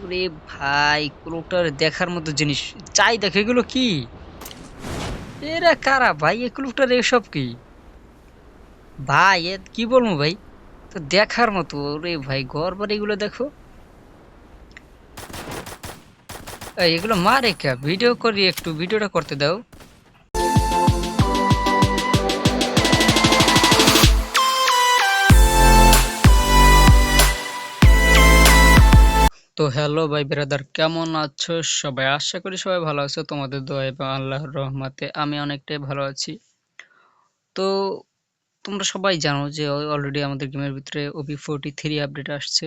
ওরে ভাই, ক্লোটার দেখার মতো জিনিস। চাই দেখো এগুলো কি? এরা কারা ভাই? এ ক্লোটার এসব কি ভাই? এ কি বলবো ভাই? তো দেখার মতো। ওরে ভাই, ঘর বাড়ি এগুলো দেখো। এই এগুলো মারে কে? ভিডিও করি, একটু ভিডিওটা করতে দাও। তো হ্যালো ভাই ব্রাদার, কেমন আছো সবাই? আশা করি সবাই ভালো আছো, তোমাদের দোয়া এবং আল্লাহর রহমতে আমি অনেকটাই ভালো আছি। তো তোমরা সবাই জানো যে অলরেডি আমাদের গেমের ভিতরে ওবি 43 আপডেট আসছে।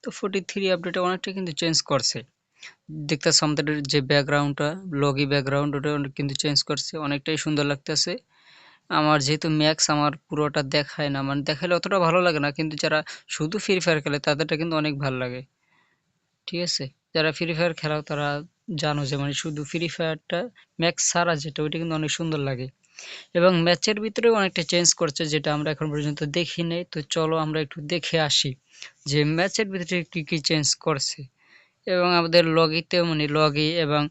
তো 43 আপডেটে অনেকটা কিন্তু চেঞ্জ করছে। দেখতেছো আমাদের যে ব্যাকগ্রাউন্ডটা, লগি ব্যাকগ্রাউন্ড, ওটা অনেক কিন্তু চেঞ্জ করছে, অনেকটাই সুন্দর লাগতেছে। আমার যেহেতু ম্যাক্স, আমার পুরোটা দেখায় না, মানে দেখালে অতটা ভালো লাগে না, কিন্তু যারা শুধু ফ্রি ফায়ার খেলে তাদেরটা কিন্তু অনেক ভালো লাগে। ঠিক আছে, যারা ফ্রি ফায়ার খেলাও তারা জানো যে মানে শুধু ফ্রি ফায়ারটা ম্যাক্স ছাড়া যেটা, ওইটা কিন্তু অনেক সুন্দর লাগে। এবং ম্যাচের ভিতরেও অনেকটা চেঞ্জ করছে, যেটা আমরা এখন পর্যন্ত দেখি নাই। তো চলো আমরা একটু দেখে আসি যে ম্যাচের ভিতরে কি কি চেঞ্জ করছে। এবং আমাদের লগিতেও মানে লগি এবং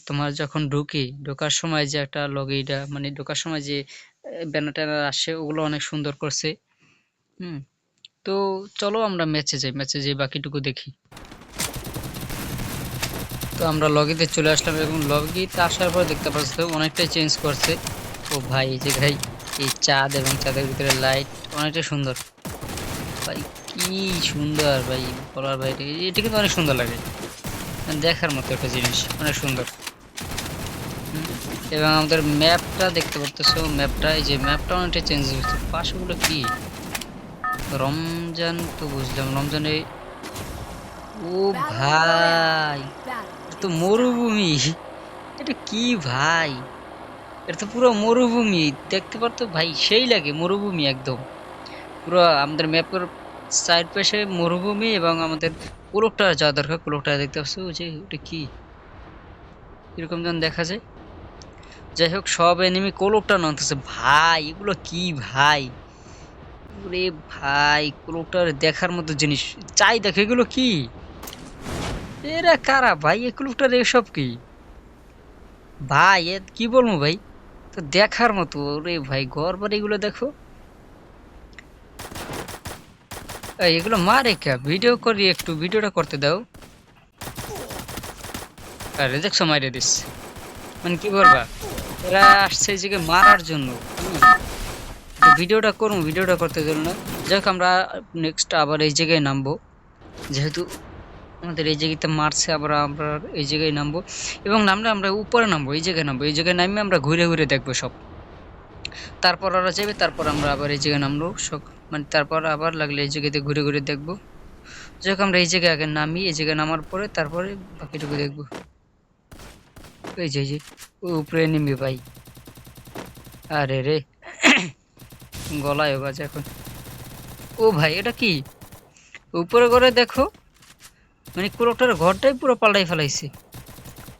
তোমার যখন ঢোকার সময় যে একটা লগিটা, মানে ঢোকার সময় যে ব্যানার ট্যানার আসে, ওগুলো অনেক সুন্দর করছে। হুম। তো চলো আমরা ম্যাচে যাই বাকিটুকু দেখি। তো আমরা লগিতে চলে আসলাম এবং লগিতে আসার পর দেখতে পাচ্ছ অনেকটাই চেঞ্জ করছে। ও ভাই, এই যে ভাই, এই চাঁদ এবং চাঁদের ভিতরে লাইট অনেকটা সুন্দর ভাই। কি সুন্দর ভাই, বলার বাইরে। এটা কিন্তু অনেক সুন্দর লাগে, দেখার মতো একটা জিনিস, অনেক সুন্দর। হুম। এবং আমাদের ম্যাপটা দেখতে পারতেছো, ম্যাপটা, এই যে ম্যাপটা অনেকটা চেঞ্জ হয়েছে। পাশেগুলো কি? রমজান তো বুঝলাম, রমজানে। ও ভাই, এটা তো মরুভূমি। এটা কি ভাই? এটা তো পুরো মরুভূমি, দেখতে পারতো ভাই, সেই লাগে মরুভূমি একদম। পুরো আমাদের ম্যাপের সাইড পাশে মরুভূমি এবং আমাদের কুলকটা যা দরকার কুলকটা দেখতে পাচ্ছ। ওই যে ওটা কি, এরকম যেন দেখা যায়। যাই হোক, সব এনিমি কোলকটা নামতেছে ভাই, এগুলো কি ভাই? ওরে ভাই, কোলকটার দেখার মতো জিনিস। চাই দেখো এগুলো কি? এরা কারা ভাই? এ কোলকটার এসব কি ভাই? এ কি বলবো ভাই? তো দেখার মতো। ওরে ভাই, ঘর বাড়ি এগুলো দেখো। এই এগুলো মারে কে? ভিডিও করি, একটু ভিডিওটা করতে দাও। আরে দেখছো, মাইরে দিস। মানে কি বলবা, এরা আসছে এই জায়গায় মারার জন্য। তো ভিডিওটা করবো, ভিডিওটা করতে দিল না। যাই হোক, আমরা নেক্সট আবার এই জায়গায় নামবো, যেহেতু আমাদের এই জায়গাতে মারছে, আবার আমরা এই জায়গায় নামবো। এবং নামলে আমরা উপরে নামবো, এই জায়গায় নামবো, এই জায়গায় নামে আমরা ঘুরে ঘুরে দেখবো সব। তারপর ওরা যাবে, তারপর আমরা আবার এই জায়গায় নামবো সব, মানে তারপর আবার লাগলে এই জায়গাতে ঘুরে ঘুরে দেখবো। যাই হোক, আমরা এই জায়গায় আগে নামি, এই জায়গায় নামার পরে তারপরে বাকিটুকু দেখবো। এই যে উপরে নিবি ভাই। আরে রে, গলায় বাজে এখন। ও ভাই, এটা কি? উপরে করে দেখো, মানে পুরোটার ঘরটাই পুরো পাল্টাই ফেলাইছে,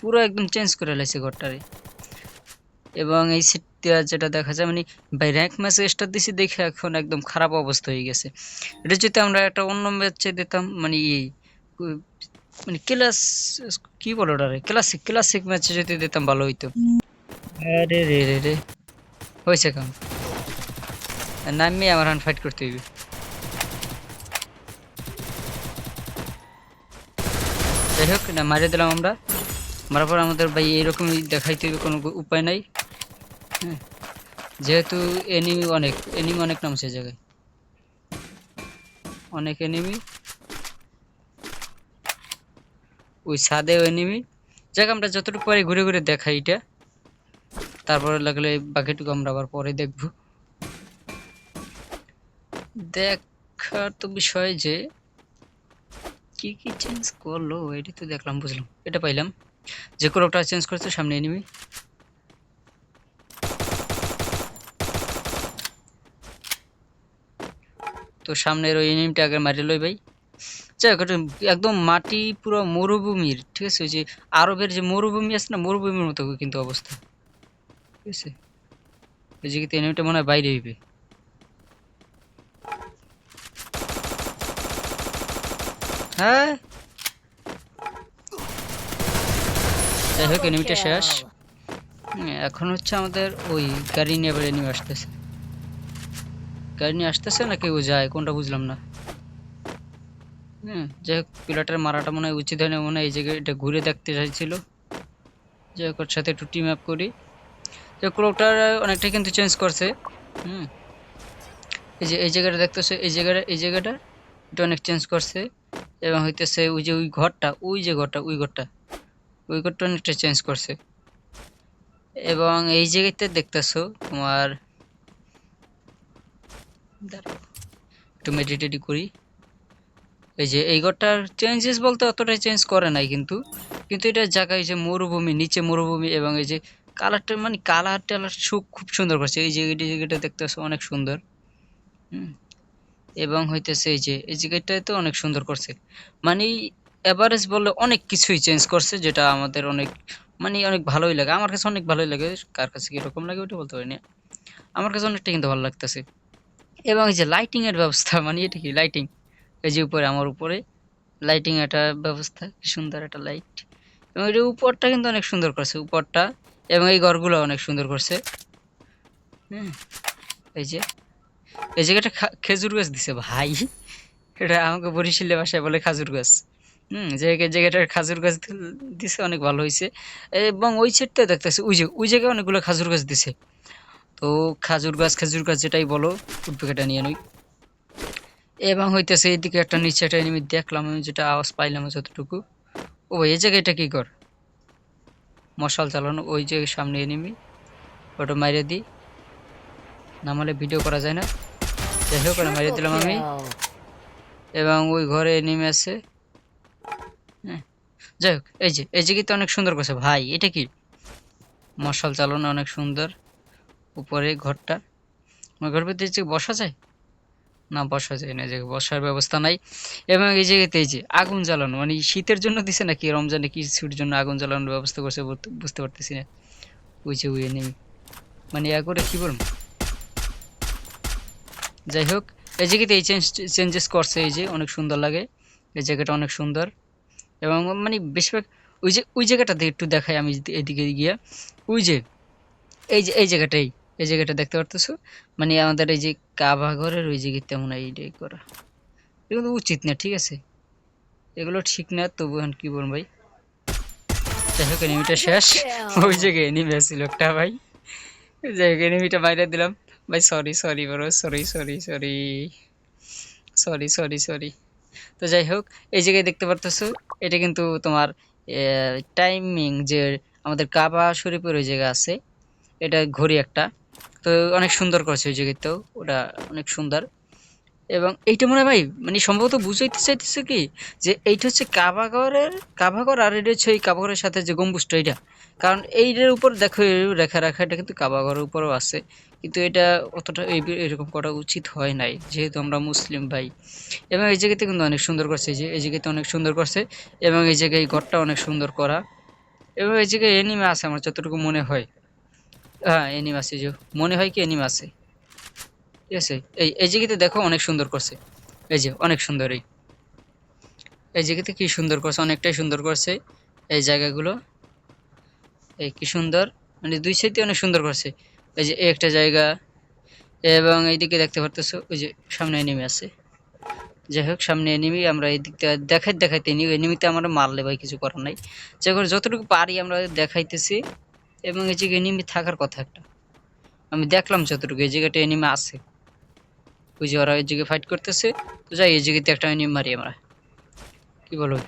পুরো একদম চেঞ্জ করে লাইছে ঘরটারে। এবং এই সেটটা যেটা দেখা যায়, মানে ভাই র্যাঙ্ক ম্যাচে স্টার দিছি দেখে এখন একদম খারাপ অবস্থা হয়ে গেছে। এটা যদি আমরা একটা অন্য ম্যাচে দিতাম, মানে মানে ক্লাস, কি বলো ওটারে, ক্লাসিক ক্লাসিক ম্যাচে যদি দিতাম ভালো হইতো। আরে রে রে রে, হয়েছে কাম। নামিয়ে আমার হান ফাইট করতে হইবে। যাই হোক, না মারিয়ে দিলাম আমরা। মারার পর আমাদের ভাই এইরকমই দেখাইতে হইবে, কোনো উপায় নাই। হ্যাঁ, যেহেতু এনিমি অনেক নামছে জায়গায়, অনেক এনিমি। ওই ছাদেও এনিমি। যাক, আমরা যতটুকু পারি ঘুরে ঘুরে দেখাই এটা, তারপরে লাগলে বাকিটুকু আমরা আবার পরে দেখব। দেখার তো বিষয় যে কি কি চেঞ্জ করলো, এটি তো দেখলাম, বুঝলাম, এটা পাইলাম যে কোনোটা চেঞ্জ করছে, সামনে এনিমি। তো সামনের ওই এনিমিটা আগে মারি লই ভাই। যাই হোক, একদম মাটি পুরো মরুভূমির, ঠিক আছে, ওই যে আরবের যে মরুভূমি আছে না, মরুভূমির মতো কিন্তু অবস্থা। ঠিক আছে, ওই যে কিন্তু এনিমিটা মনে হয় বাইরে হইবে। হ্যাঁ, যাই হোক এনিমিটা শেষ। এখন হচ্ছে আমাদের ওই গাড়ি নিয়ে এবার এনিমি আসতেছে। গাড়ি নিয়ে আসতেছে না কেউ যায় কোনটা বুঝলাম না। যাই হোক পিলারটার মারাটা মনে হয় উচিত হয় না, মনে হয় এই জায়গায় এটা ঘুরে দেখতে চাইছিল। যাই হোক ওর সাথে একটু টিম আপ করি। যে ক্লোকটার অনেকটা কিন্তু চেঞ্জ করছে। এই যে এই জায়গাটা দেখতেছে, এই জায়গাটা এটা অনেক চেঞ্জ করছে। এবং হইতেছে ওই যে ওই ঘরটা, ওই ঘরটা অনেকটা চেঞ্জ করছে। এবং এই জায়গাতে দেখতেছো তোমার, একটু মেডিটেটি করি। এই যে এই ঘরটার চেঞ্জেস বলতে অতটাই চেঞ্জ করে নাই, কিন্তু এটা জায়গায় যে মরুভূমি, নিচে মরুভূমি, এবং এই যে কালারটা মানে কালার টালার খুব সুন্দর করছে। এই জায়গাটা দেখতেছো অনেক সুন্দর। এবং হইতেছে এই জায়গাটায় তো অনেক সুন্দর করছে। মানে এভারেজ বললে অনেক কিছুই চেঞ্জ করছে, যেটা আমাদের অনেক মানে অনেক ভালোই লাগে। আমার কাছে অনেক ভালোই লাগে, কার কাছে কিরকম লাগে ওটা বলতে পারি না। আমার কাছে অনেকটা কিন্তু ভালো লাগতেছে। এবং এই যে লাইটিং এর ব্যবস্থা, মানে এটা কি লাইটিং, এই যে উপরে আমার উপরে লাইটিং একটা ব্যবস্থা, কি সুন্দর একটা লাইট। এবং এর উপরটা কিন্তু অনেক সুন্দর করছে উপরটা, এবং এই ঘরগুলো অনেক সুন্দর করছে। এই যে এই জায়গাটা খেজুর গাছ দিছে ভাই, এটা আমাকে বরিশালের ভাষায় বলে খাজুর গাছ। জায়গাটার খাজুর গাছ দিছে, অনেক ভালো হয়েছে। এবং ওই সাইডটা দেখতেছি ওই জায়গায় অনেকগুলো খাজুর গাছ দিছে। তো খাজুর গাছ যেটাই বলো, উদ্ভিদটা নিয়ে নই। এবং হইতেছে এইদিকে একটা নিচে একটা এনিমি দেখলাম আমি, যেটা আওয়াজ পাইলাম যতটুকু। ও এই জায়গাটা কি কর, মশাল চালানো, ওই যে সামনে এনিমি, ওটা মাইরে দিই, নামালে ভিডিও করা যায় না। যাই হোক ওটা মাইরে দিলাম আমি। এবং ওই ঘরে এনিমি আছে। যাই হোক এই জায়গায় তো অনেক সুন্দর করছে ভাই, এটা কি মশাল চালানো অনেক সুন্দর। উপরে ঘরটা, ঘর ভিতরে বসা যায় না, বসা যায় না, জায়গায় বসার ব্যবস্থা নাই। এবং এই জায়গাতে এই যে আগুন জ্বালানো, মানে শীতের জন্য দিছে নাকি রমজানে কিছুর জন্য আগুন জ্বালানোর ব্যবস্থা করছে, বুঝতে পারতেছি না। ওই যে ওই এনিমি, মানে করে কি বলবো। যাই হোক এই জায়গাতে এই চেঞ্জেস করছে, এই যে অনেক সুন্দর লাগে, এই জায়গাটা অনেক সুন্দর। এবং মানে বেশিরভাগ ওই জায়গাটাতে একটু দেখাই আমি এদিকে গিয়া, ওই যে এই জায়গাটাই, এই জায়গাটা দেখতে পারতেছো, মানে আমাদের এই যে কাবা ঘরের ওই জায়গায় তেমন এইটাই করা, এগুলো উচিত না, ঠিক আছে, এগুলো ঠিক না, তবু এখন কি বলবো ভাই। যাই হোক এনিমিটা শেষ। ওই জায়গায় এনিমি আছিল একটা ভাই, যাই হোক এনিমিটা বাইরে দিলাম ভাই, সরি বড়, সরি। তো যাই হোক এই জায়গায় দেখতে পারতেছো, এটা কিন্তু তোমার টাইমিং, যে আমাদের কাবা শরীফের ওই জায়গা আছে, এটা ঘড়ি একটা, তো অনেক সুন্দর করছে ওই জায়গাতেও, ওটা অনেক সুন্দর। এবং এইটা মনে হয় ভাই মানে সম্ভবত বুঝাইতে চাইতেছে কি, যে এইটা হচ্ছে কাবাঘর, আর এটা হচ্ছে এই কাবাঘরের সাথে যে গম্বুজটা, এটা কারণ এইটার উপর দেখো রেখা রাখা, এটা কিন্তু কাবাঘরের উপরেও আছে, কিন্তু এটা অতটা এরকম করা উচিত হয় নাই, যেহেতু আমরা মুসলিম ভাই। এবং এই জায়গাতে কিন্তু অনেক সুন্দর করছে, এই জায়গাতে অনেক সুন্দর করছে। এবং এই জায়গায় এই ঘরটা অনেক সুন্দর করা। এবং এই জায়গায় এনিমে আছে আমার যতটুকু মনে হয়, হ্যাঁ এনিমে আছে, যে মনে হয় কি এনিমে আছে, ঠিক আছে। এই জায়গাতে দেখো অনেক সুন্দর করছে, এই যে অনেক সুন্দর, এই জায়গাতে কি সুন্দর করছে, অনেকটাই সুন্দর করছে এই জায়গাগুলো, এই কি সুন্দর, মানে দুই সাইডে অনেক সুন্দর করছে। এই যে একটা জায়গা, এবং এইদিকে দেখতে পারতেছো ওই যে সামনে এনিমি আছে। যাই হোক সামনে এনিমি, আমরা এই দিকটা দেখাইতে এনিমিতে আমরা মারলে ভাই কিছু করার নাই, যতটুকু পারি আমরা দেখাইতেছি। এবং এই জায়গায় এনিমি থাকার কথা একটা, আমি দেখলাম যতটুকু এই জায়গাটা এনিমি আছে, ওই যে ওরা এই জায়গায় ফাইট করতেছে। তো যাই এই জায়গাতে একটা এনিমি মারি আমরা, কি বলো।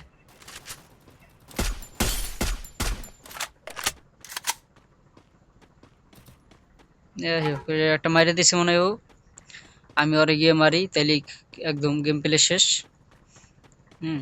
একটা মাইরে দিছে মনে হয় ও, আমি ওরে গিয়ে মারি, তাইলে একদম গেম প্লে শেষ। হুম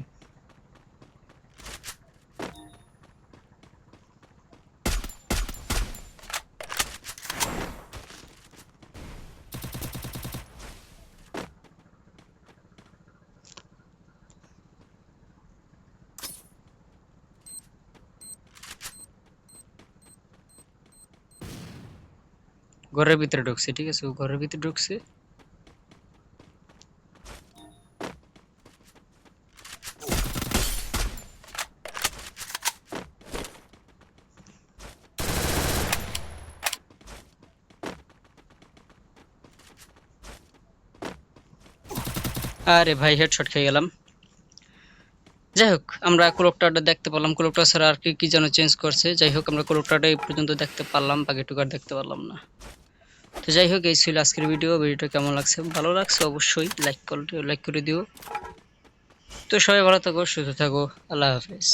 ঘরের ভিতরে ঢুকছে, ঠিক আছে, ও ঘরের ভিতরে ঢুকছে। আরে ভাই হেডশট খেয়ে গেলাম। যাই হোক আমরা ক্লোকটাওয়ারটা দেখতে পারলাম, ক্লোকটাওয়ার ছাড়া আর কি কি যেন চেঞ্জ করছে। যাই হোক আমরা ক্লোকটাওয়ারটা এই পর্যন্ত দেখতে পারলাম, বাকিটুকু আর দেখতে পারলাম না। তো যাই হোক এই ছিল আজকের ভিডিওটা কেমন লাগছে, ভালো লাগছে অবশ্যই লাইক করে দিও। তো সবাই ভালো থাকো, সুস্থ থাকো, আল্লাহ হাফেজ।